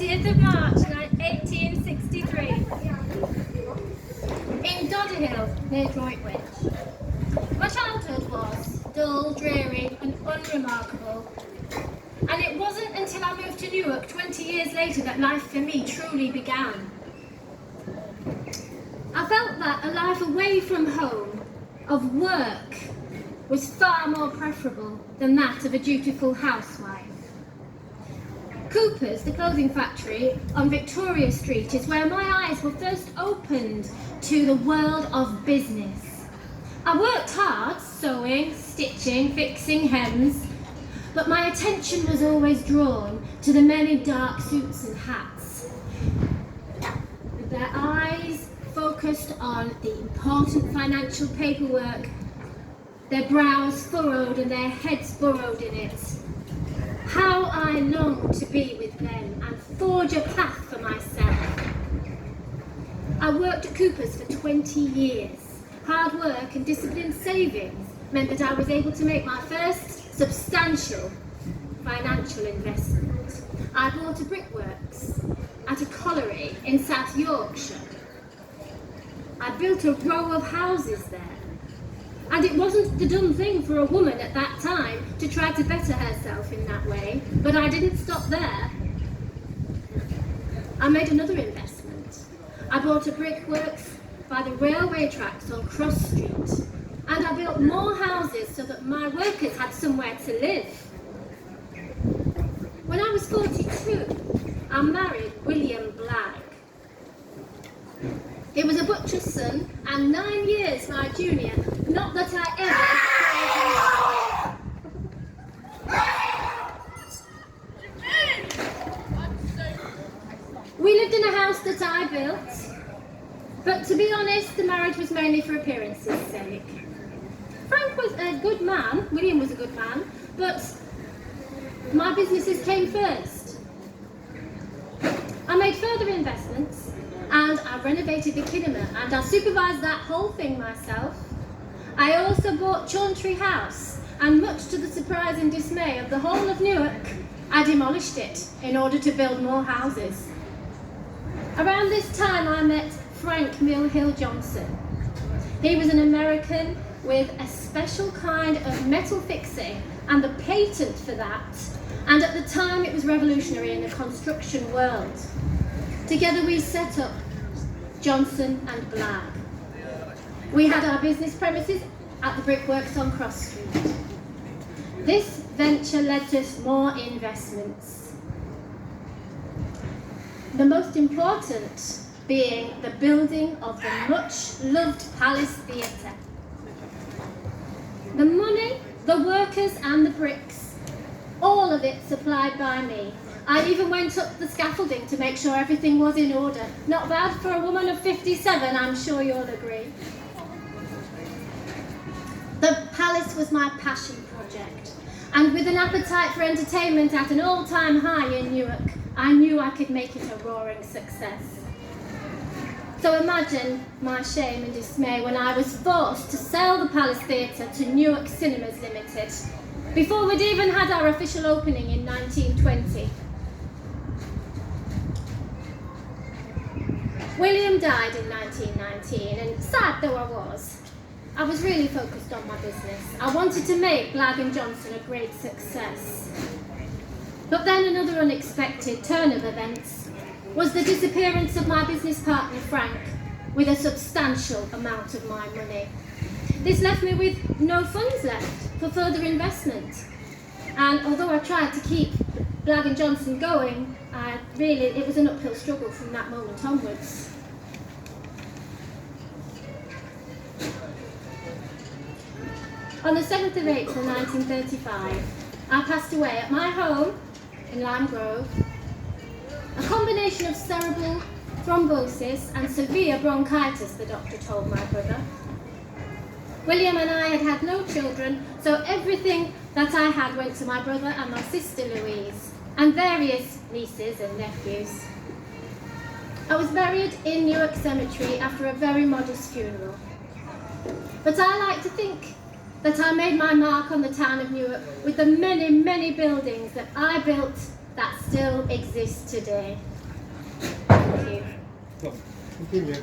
30th of March 1863 in Dodderhill near Droitwich. My childhood was dull, dreary and unremarkable, and it wasn't until I moved to Newark 20 years later that life for me truly began. I felt that a life away from home, of work, was far more preferable than that of a dutiful housewife. Cooper's, the clothing factory on Victoria Street, is where my eyes were first opened to the world of business. I worked hard, sewing, stitching, fixing hems, but my attention was always drawn to the many dark suits and hats, with their eyes focused on the important financial paperwork, their brows furrowed and their heads burrowed in it. How I longed to be with them and forge a path for myself. I worked at Cooper's for 20 years. Hard work and disciplined savings meant that I was able to make my first substantial financial investment. I bought a brickworks at a colliery in South Yorkshire. I built a row of houses there. And it wasn't the dumb thing for a woman at that time to try to better herself in that way, but I didn't stop there. I made another investment. I bought a brickworks by the railway tracks on Cross Street, and I built more houses so that my workers had somewhere to live. When I was 42, I married William Blagg. He was a butcher's son and 9 years my junior. Not that I ever. We lived in a house that I built, but to be honest, the marriage was mainly for appearance's sake. Frank was a good man, William was a good man, but my businesses came first. I made further investments, and I renovated the cinema, and I supervised that whole thing myself. I also bought Chauntry House, and much to the surprise and dismay of the whole of Newark, I demolished it in order to build more houses. Around this time I met Frank Millhill Johnson. He was an American with a special kind of metal fixing and the patent for that, and at the time it was revolutionary in the construction world. Together we set up Johnson and Blagg. We had our business premises at the brickworks on Cross Street. This venture led to more investments. The most important being the building of the much-loved Palace Theatre. The money, the workers and the bricks, all of it supplied by me. I even went up the scaffolding to make sure everything was in order. Not bad for a woman of 57, I'm sure you'll agree. The palace was my passion project, and with an appetite for entertainment at an all-time high in Newark, I knew I could make it a roaring success. So imagine my shame and dismay when I was forced to sell the Palace Theatre to Newark Cinemas Limited, before we'd even had our official opening in 1920. William died in 1919, and sad though I was really focused on my business. I wanted to make Blagg & Johnson a great success. But then another unexpected turn of events was the disappearance of my business partner Frank with a substantial amount of my money. This left me with no funds left for further investment. And although I tried to keep Blagg & Johnson going, it was an uphill struggle from that moment onwards. On the 7th of April 1935, I passed away at my home in Lime Grove. A combination of cerebral thrombosis and severe bronchitis, the doctor told my brother. William and I had no children, so everything that I had went to my brother and my sister Louise, and various nieces and nephews. I was buried in Newark Cemetery after a very modest funeral. But I like to think that I made my mark on the town of Newark with the many, many buildings that I built that still exists today. Thank you. Continue.